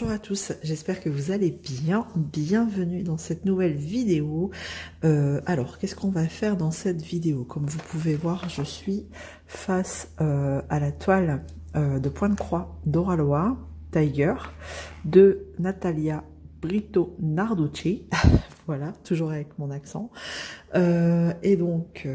Bonjour à tous, j'espère que vous allez bien. Bienvenue dans cette nouvelle vidéo. Alors, qu'est-ce qu'on va faire dans cette vidéo? Comme vous pouvez voir, je suis face à la toile de Point de Croix d'Oralois Tiger de Natalia Brito Narducci. Voilà, toujours avec mon accent. Et donc,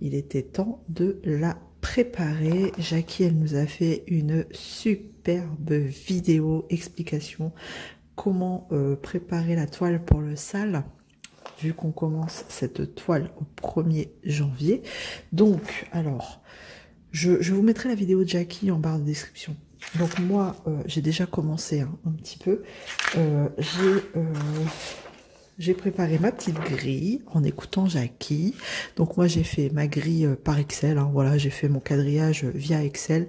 il était temps de la préparer. Jackie, elle nous a fait une superbe vidéo explication comment préparer la toile pour le sale, vu qu'on commence cette toile au 1er janvier. Donc, alors, je vous mettrai la vidéo de Jackie en barre de description. Donc moi, j'ai déjà commencé un petit peu. J'ai préparé ma petite grille en écoutant Jackie. Donc moi j'ai fait ma grille par Excel. Hein, voilà, j'ai fait mon quadrillage via Excel.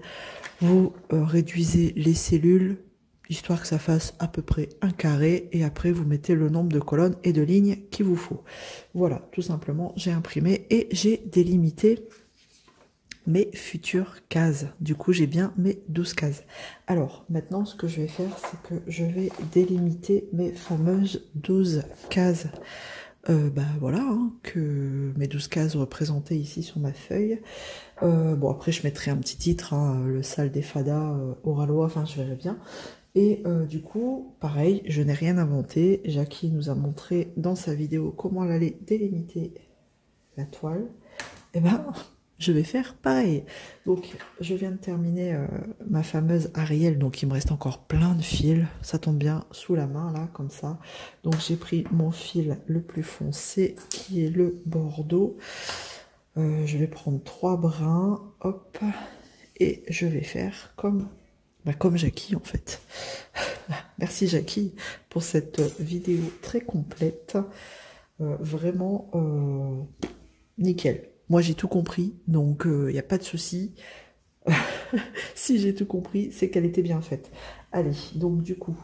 Vous réduisez les cellules, histoire que ça fasse à peu près un carré. Et après vous mettez le nombre de colonnes et de lignes qu'il vous faut. Voilà, tout simplement, j'ai imprimé et j'ai délimité mes futures cases. Du coup, j'ai bien mes 12 cases. Alors, maintenant, ce que je vais faire, c'est que je vais délimiter mes fameuses 12 cases. Voilà, hein, que mes 12 cases représentées ici sur ma feuille. Bon, après, je mettrai un petit titre, hein, le sale des fadas, Oralois, enfin, je verrai bien. Et du coup, pareil, je n'ai rien inventé. Jackie nous a montré dans sa vidéo comment elle allait délimiter la toile. Et je vais faire pareil. Donc, je viens de terminer ma fameuse Ariel. Donc, il me reste encore plein de fils. Ça tombe bien sous la main, là, comme ça. Donc, j'ai pris mon fil le plus foncé, qui est le bordeaux. Je vais prendre 3 brins. Hop. Et je vais faire comme Jackie, en fait. Merci, Jackie, pour cette vidéo très complète. Vraiment, nickel. Moi, j'ai tout compris, donc il n'y a pas de souci. Si j'ai tout compris, c'est qu'elle était bien faite. Allez, donc du coup,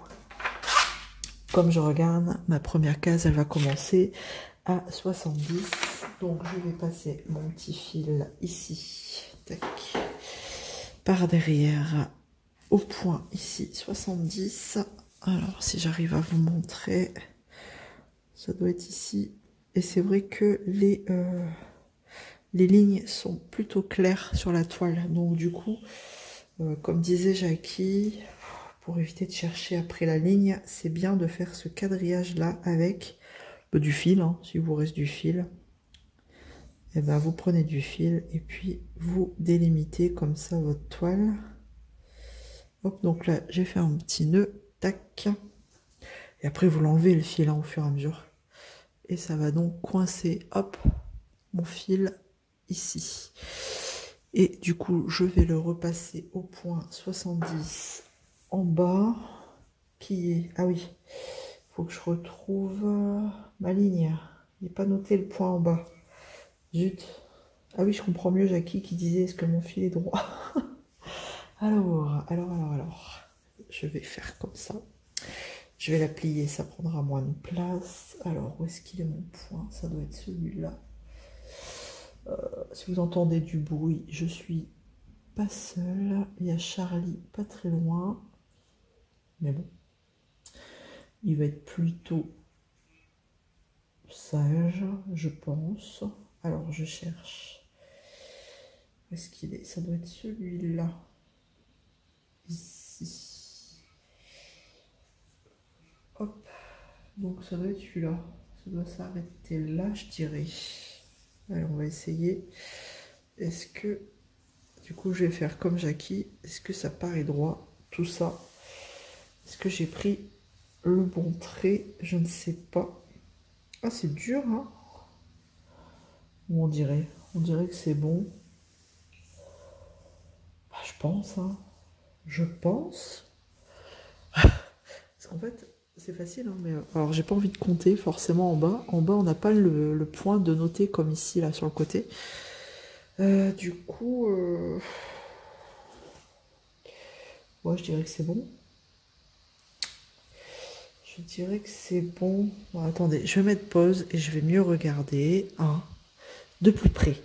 comme je regarde, ma première case, elle va commencer à 70. Donc, je vais passer mon petit fil ici, tac, par derrière, au point ici, 70. Alors, si j'arrive à vous montrer, ça doit être ici. Et c'est vrai que les lignes sont plutôt claires sur la toile. Donc du coup, comme disait Jackie, pour éviter de chercher après la ligne, c'est bien de faire ce quadrillage-là avec du fil. Hein, si vous reste du fil, et vous prenez du fil et puis vous délimitez comme ça votre toile. Hop, donc là, j'ai fait un petit nœud, tac. Et après, vous l'enlevez le fil hein, au fur et à mesure. Et ça va donc coincer, hop, mon fil ici. Et du coup, je vais le repasser au point 70 en bas, qui est... Ah oui, il faut que je retrouve ma ligne. Il n'est pas noté le point en bas. Zut. Ah oui, je comprends mieux Jackie qui disait est-ce que mon fil est droit. Alors. Je vais faire comme ça. Je vais la plier, ça prendra moins de place. Alors, où est-ce qu'il est mon point? Ça doit être celui-là. Si vous entendez du bruit, je suis pas seule. Il y a Charlie pas très loin. Mais bon, il va être plutôt sage, je pense. Alors, je cherche. Où est-ce qu'il est? Ça doit être celui-là. Ici. Hop. Donc, ça doit être celui-là. Ça doit s'arrêter là, je dirais. Allez, on va essayer. Est-ce que, du coup, je vais faire comme Jackie. Est-ce que ça paraît droit, tout ça? Est-ce que j'ai pris le bon trait? Je ne sais pas. Ah, c'est dur, hein? Ou on dirait que c'est bon. Je pense, hein. Je pense. Parce qu'en fait, c'est facile, hein, mais... Alors, j'ai pas envie de compter, forcément, en bas. En bas, on n'a pas le point de noter comme ici, là, sur le côté. Du coup... Ouais, je dirais que c'est bon. Je dirais que c'est bon. Bon, attendez, je vais mettre pause et je vais mieux regarder. De plus près.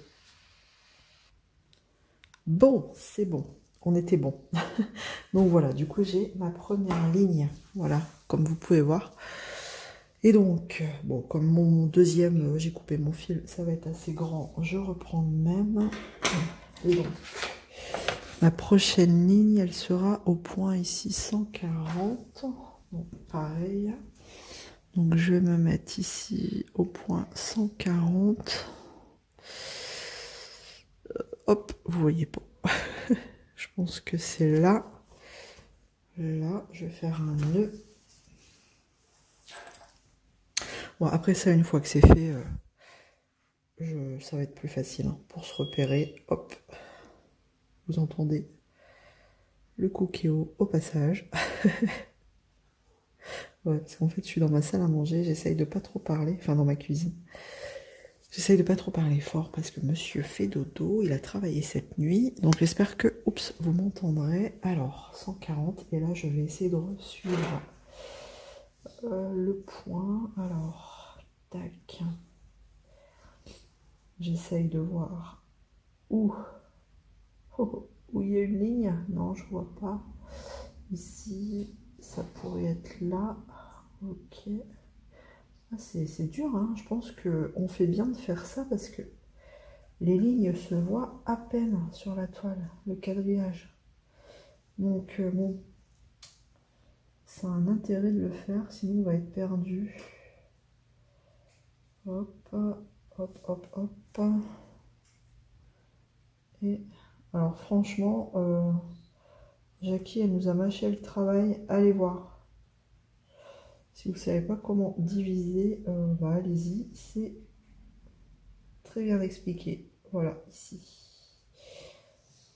Bon, c'est bon. on était bon. Donc voilà, du coup j'ai ma première ligne, voilà, comme vous pouvez voir. Et donc, bon, comme mon deuxième, j'ai coupé mon fil, ça va être assez grand, je reprends le même. Et donc, ma prochaine ligne, elle sera au point ici 140. Bon, pareil. Donc je vais me mettre ici au point 140. Hop, vous voyez pas. Je pense que c'est là. Là, je vais faire un nœud. Bon, après ça, une fois que c'est fait, ça va être plus facile hein, pour se repérer. Hop, vous entendez le cookéo au passage. Ouais, parce qu'en fait, je suis dans ma salle à manger, j'essaye de pas trop parler, enfin dans ma cuisine. J'essaye de pas trop parler fort parce que monsieur fait dodo, il a travaillé cette nuit. Donc j'espère que, oups, vous m'entendrez. Alors, 140, et là je vais essayer de suivre le point. Alors, tac. J'essaye de voir où il y a une ligne. Non, je vois pas. Ici, ça pourrait être là. Ok. Ah, c'est dur, hein. Je pense qu'on fait bien de faire ça parce que les lignes se voient à peine sur la toile, le quadrillage. Donc bon, ça a un intérêt de le faire, sinon on va être perdu. Hop, hop, hop, hop. Et alors franchement, Jackie, elle nous a mâché le travail. Allez voir. Si vous ne savez pas comment diviser, bah allez-y, c'est très bien expliqué. Voilà, ici.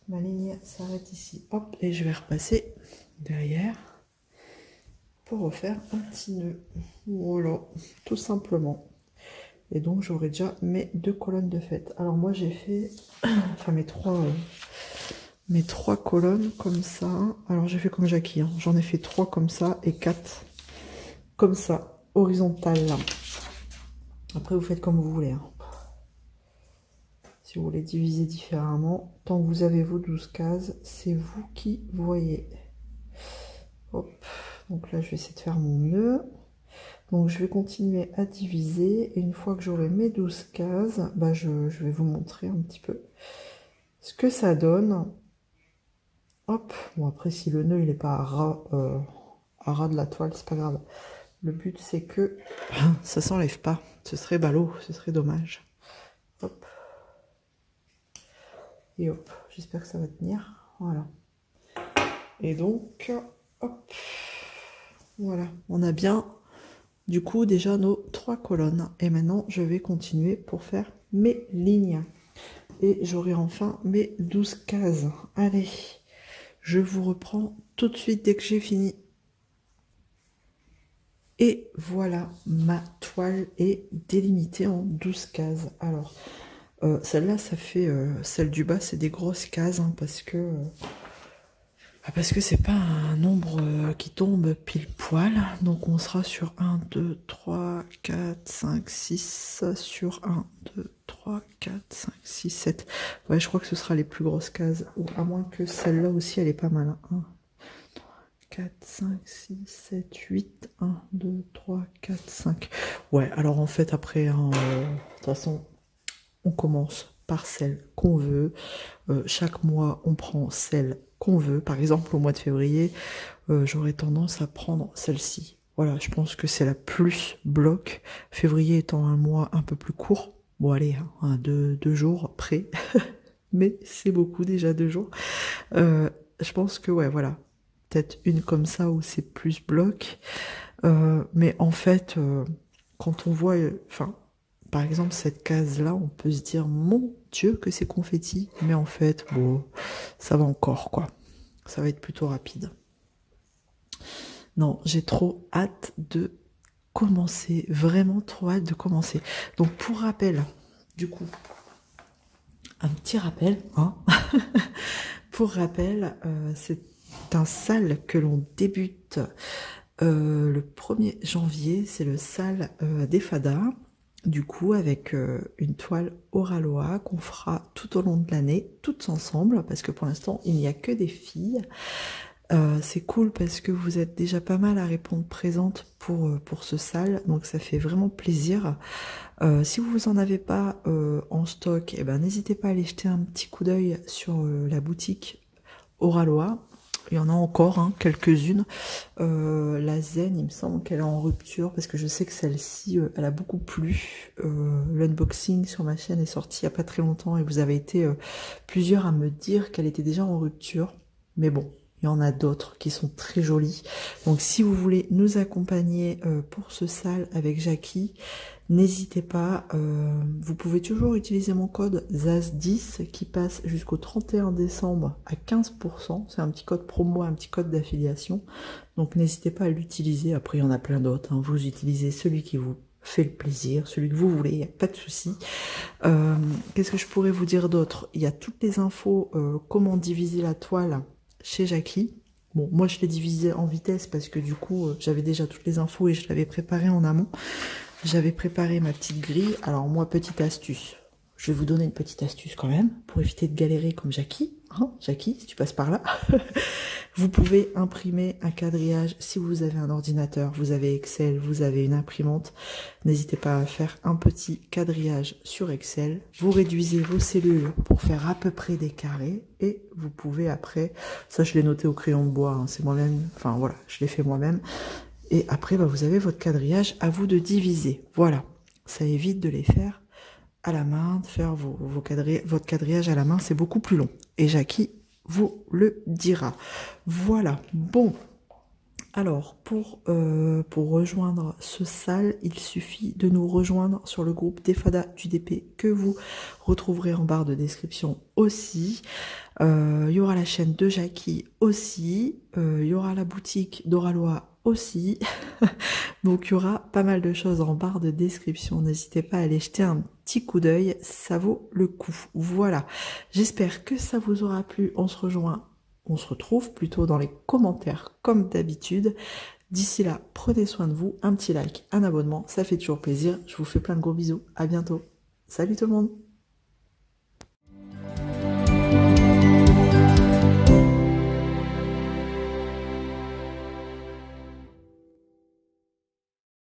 Ma ligne s'arrête ici. Hop, et je vais repasser derrière pour refaire un petit nœud. Voilà, tout simplement. Et donc j'aurai déjà mes 2 colonnes de fête. Alors moi j'ai fait, enfin mes trois colonnes comme ça. Alors j'ai fait comme Jackie, hein. J'en ai fait 3 comme ça et 4 comme ça, horizontales. Après vous faites comme vous voulez. Hein. Si vous voulez diviser différemment, tant que vous avez vos 12 cases, c'est vous qui voyez. Hop, donc là je vais essayer de faire mon nœud. Donc je vais continuer à diviser et une fois que j'aurai mes 12 cases, bah je vais vous montrer un petit peu ce que ça donne. Hop, bon après si le nœud il n'est pas à ras de la toile, c'est pas grave. Le but c'est que ça s'enlève pas, ce serait ballot, ce serait dommage. Hop. Et hop, j'espère que ça va tenir, voilà. Et donc, hop, voilà, on a bien... Du coup, déjà nos 3 colonnes. Et maintenant, je vais continuer pour faire mes lignes. Et j'aurai enfin mes 12 cases. Allez, je vous reprends tout de suite dès que j'ai fini. Et voilà, ma toile est délimitée en 12 cases. Alors, celle-là, ça fait... celle du bas, c'est des grosses cases, hein, parce que c'est pas un nombre qui tombe pile poil. Donc on sera sur 1, 2, 3, 4, 5, 6, sur 1, 2, 3, 4, 5, 6, 7. Ouais, je crois que ce sera les plus grosses cases. Ou à moins que celle-là aussi, elle est pas mal. 1, 4, 5, 6, 7, 8, 1, 2, 3, 4, 5. Ouais, alors en fait, après, hein, de toute façon, on commence par celle qu'on veut. Chaque mois, on prend celle qu'on veut. Par exemple, au mois de février, j'aurais tendance à prendre celle-ci. Voilà, je pense que c'est la plus bloc. Février étant un mois un peu plus court. Bon, allez, hein, 2 jours près. Mais c'est beaucoup déjà 2 jours. Je pense que, ouais, voilà. Peut-être une comme ça où c'est plus bloc. Mais en fait, quand on voit... Enfin, par exemple, cette case-là, on peut se dire, mon Dieu, que c'est confetti. Mais en fait, bon, ça va encore, quoi. Ça va être plutôt rapide. Non, j'ai trop hâte de commencer. Vraiment trop hâte de commencer. Donc, pour rappel, du coup, un petit rappel, hein. Pour rappel, c'est un sale que l'on débute le 1er janvier. C'est le sale des fadas. du coup avec une toile Oraloa qu'on fera tout au long de l'année, toutes ensemble, parce que pour l'instant il n'y a que des filles. C'est cool parce que vous êtes déjà pas mal à répondre présente pour ce sale, donc ça fait vraiment plaisir. Si vous en avez pas en stock, eh ben, n'hésitez pas à aller jeter un petit coup d'œil sur la boutique Oraloa. Il y en a encore hein, quelques-unes. La Zen, il me semble qu'elle est en rupture parce que je sais que celle-ci, elle a beaucoup plu. L'unboxing sur ma chaîne est sorti il n'y a pas très longtemps et vous avez été plusieurs à me dire qu'elle était déjà en rupture. Mais bon, il y en a d'autres qui sont très jolies. Donc si vous voulez nous accompagner pour ce sale avec Jackie, n'hésitez pas, vous pouvez toujours utiliser mon code ZAS10 qui passe jusqu'au 31 décembre à 15%. C'est un petit code promo, un petit code d'affiliation. Donc n'hésitez pas à l'utiliser. Après, il y en a plein d'autres. Hein. Vous utilisez celui qui vous fait le plaisir, celui que vous voulez, il n'y a pas de souci. Qu'est-ce que je pourrais vous dire d'autre? Il y a toutes les infos, comment diviser la toile chez Jackie. Bon, moi je l'ai divisé en vitesse parce que du coup, j'avais déjà toutes les infos et je l'avais préparé en amont. J'avais préparé ma petite grille. Alors moi, petite astuce. Je vais vous donner une petite astuce quand même, pour éviter de galérer comme Jackie. Hein, Jackie, si tu passes par là. Vous pouvez imprimer un quadrillage si vous avez un ordinateur, vous avez Excel, vous avez une imprimante. N'hésitez pas à faire un petit quadrillage sur Excel. Vous réduisez vos cellules pour faire à peu près des carrés. Et vous pouvez après, ça je l'ai noté au crayon de bois, hein, c'est moi-même, enfin voilà, je l'ai fait moi-même. Et après, bah, vous avez votre quadrillage, à vous de diviser. Voilà, ça évite de les faire à la main, de faire votre quadrillage à la main, c'est beaucoup plus long. Et Jackie vous le dira. Voilà, bon. Alors, pour rejoindre ce sale, il suffit de nous rejoindre sur le groupe des Fadas du DP que vous retrouverez en barre de description aussi. Il y aura la chaîne de Jackie aussi. Il y aura la boutique d'Oraloa aussi. Donc il y aura pas mal de choses en barre de description. N'hésitez pas à aller jeter un petit coup d'œil, ça vaut le coup. Voilà, j'espère que ça vous aura plu. On se retrouve plutôt dans les commentaires comme d'habitude. D'ici là, prenez soin de vous, un petit like, un abonnement, ça fait toujours plaisir. Je vous fais plein de gros bisous, à bientôt. Salut tout le monde!